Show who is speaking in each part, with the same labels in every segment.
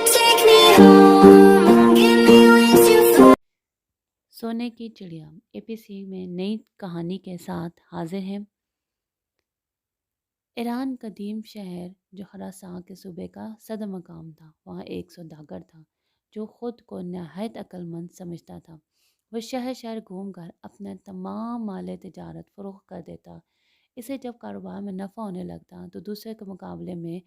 Speaker 1: take me home, give me wings to fly.
Speaker 2: सोने की चिड़िया एपीसी में नई कहानी के साथ हाजिर हैं। ईरान कदीम शहर जो खरासान के सूबे का सदर मकाम था, वहाँ एक सौदागर था जो ख़ुद को नहायत अक्लमंद समझता था। वह शहर शहर घूम कर अपने तमाम माल तिजारत फ़रोख्त कर देता। इसे जब कारोबार में नफ़ा होने लगता तो दूसरे के मुकाबले में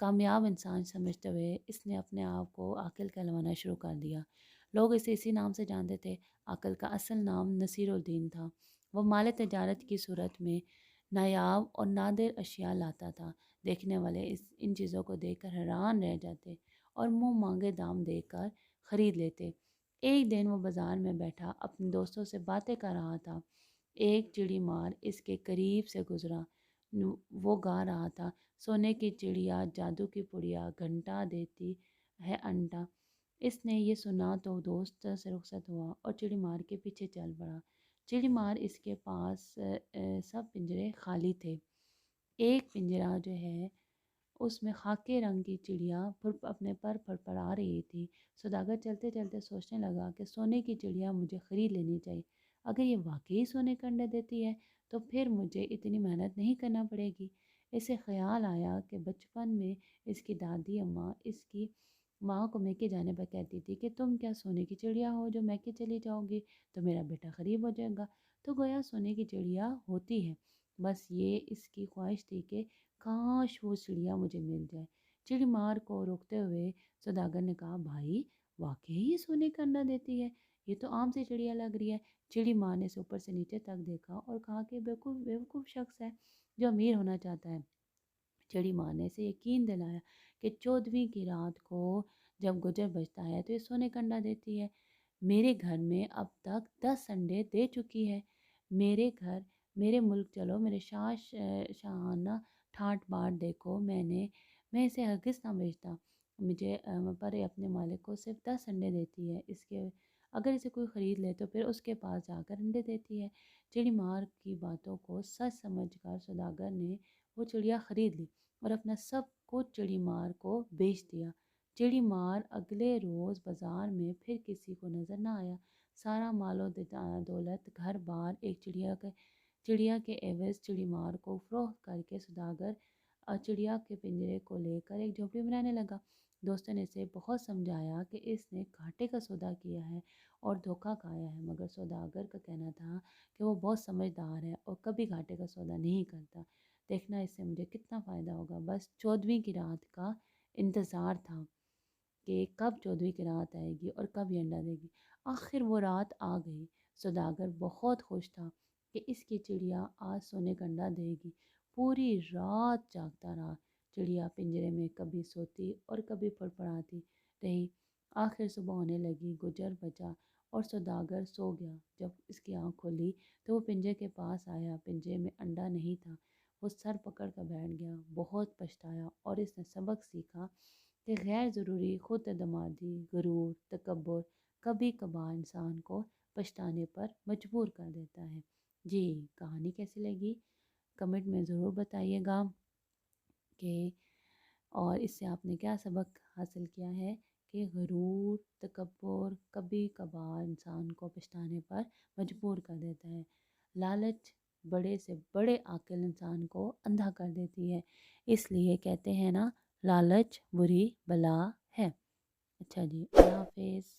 Speaker 2: कामयाब इंसान समझते हुए इसने अपने आप को आकिल कहलवाना शुरू कर दिया। लोग इसे इसी नाम से जानते थे। आकिल का असल नाम नसीरुद्दीन था। वह माल तिजारत की सूरत में नायाब और नादिर अशिया लाता था। देखने वाले इन चीज़ों को देखकर हैरान रह जाते और मुंह मांगे दाम देकर ख़रीद लेते। एक दिन वो बाज़ार में बैठा अपने दोस्तों से बातें कर रहा था। एक चिड़ी मार इसके करीब से गुजरा। वो गा रहा था, सोने की चिड़िया जादू की पुड़िया, घंटा देती है अंडा। इसने ये सुना तो दोस्त से रुखसत हुआ और चिड़ी मार के पीछे चल पड़ा। चिड़ी मार इसके पास सब पिंजरे खाली थे। एक पिंजरा जो है उसमें खाके रंग की चिड़िया अपने पर फड़फड़ा रही थी। सौदागर चलते चलते सोचने लगा कि सोने की चिड़िया मुझे ख़रीद लेनी चाहिए। अगर ये वाकई सोने के अंडे देती है तो फिर मुझे इतनी मेहनत नहीं करना पड़ेगी। इसे ख्याल आया कि बचपन में इसकी दादी अम्मा इसकी माँ को मैके जाने पर कहती थी कि तुम क्या सोने की चिड़िया हो जो मैके चली जाओगी, तो मेरा बेटा गरीब हो जाएगा। तो गोया सोने की चिड़िया होती है। बस ये इसकी ख्वाहिश थी कि काश वो चिड़िया मुझे मिल जाए। चिड़ी मार को रोकते हुए सौदागर ने कहा, भाई वाकई ही सोने का अंडा देती है, ये तो आम सी चिड़िया लग रही है। चिड़ी मार ने ऊपर से नीचे तक देखा और कहा कि बेवकूफ़ बेवकूफ़ शख्स है जो अमीर होना चाहता है। चिड़ी मार ने इसे यकीन दिलाया कि 14वीं की रात को जब गुजर बजता है तो ये सोने का अंडा देती है। मेरे घर में अब तक 10 अंडे दे चुकी है। मेरे घर मेरे मुल्क चलो, मेरे शाहाना ठाट बाट देखो, मैं इसे हरगिज़ ना बेचता। मुझे पर ये अपने मालिक को सिर्फ 10 अंडे देती है। इसके अगर इसे कोई ख़रीद ले तो फिर उसके पास जाकर अंडे देती है। चिड़ी मार की बातों को सच समझकर सौदागर ने वो चिड़िया ख़रीद ली और अपना सब कुछ चिड़ी मार को बेच दिया। चिड़ी मार अगले रोज़ बाज़ार में फिर किसी को नज़र न आया। सारा मालो दौलत घर बार एक चिड़िया के एवज़ चिड़ी मार को फ़रोख्त करके सौदागर चिड़िया के पिंजरे को लेकर एक झोपड़ी में रहने लगा। दोस्तों ने इसे बहुत समझाया कि इसने घाटे का सौदा किया है और धोखा खाया है, मगर सौदागर का कहना था कि वो बहुत समझदार है और कभी घाटे का सौदा नहीं करता। देखना इससे मुझे कितना फ़ायदा होगा। बस 14वीं की रात का इंतज़ार था कि कब 14वीं की रात आएगी और कब ये अंडा देगी। आखिर वो रात आ गई। सौदागर बहुत खुश था कि इसकी चिड़िया आज सोने का अंडा देगी। पूरी रात जागता रहा। चिड़िया पिंजरे में कभी सोती और कभी फड़फड़ाती रही। आखिर सुबह होने लगी, गुजर बचा और सौदागर सो गया। जब इसकी आँख खोली तो वो पिंजरे के पास आया। पिंजरे में अंडा नहीं था। वो सर पकड़ कर बैठ गया, बहुत पछताया और इसने सबक सीखा कि गैर ज़रूरी खुद एतमादी, गुरूर, तकब्बुर कभी कभार इंसान को पछताने पर मजबूर कर देता है। जी, कहानी कैसी लगी कमेंट में ज़रूर बताइएगा कि और इससे आपने क्या सबक हासिल किया है कि गुरूर, तकब्बुर कभी कभार इंसान को पछताने पर मजबूर कर देता है। लालच बड़े से बड़े आकिल इंसान को अंधा कर देती है। इसलिए कहते हैं ना, लालच बुरी बला है। अच्छा जी, अल्लाह हाफिज़।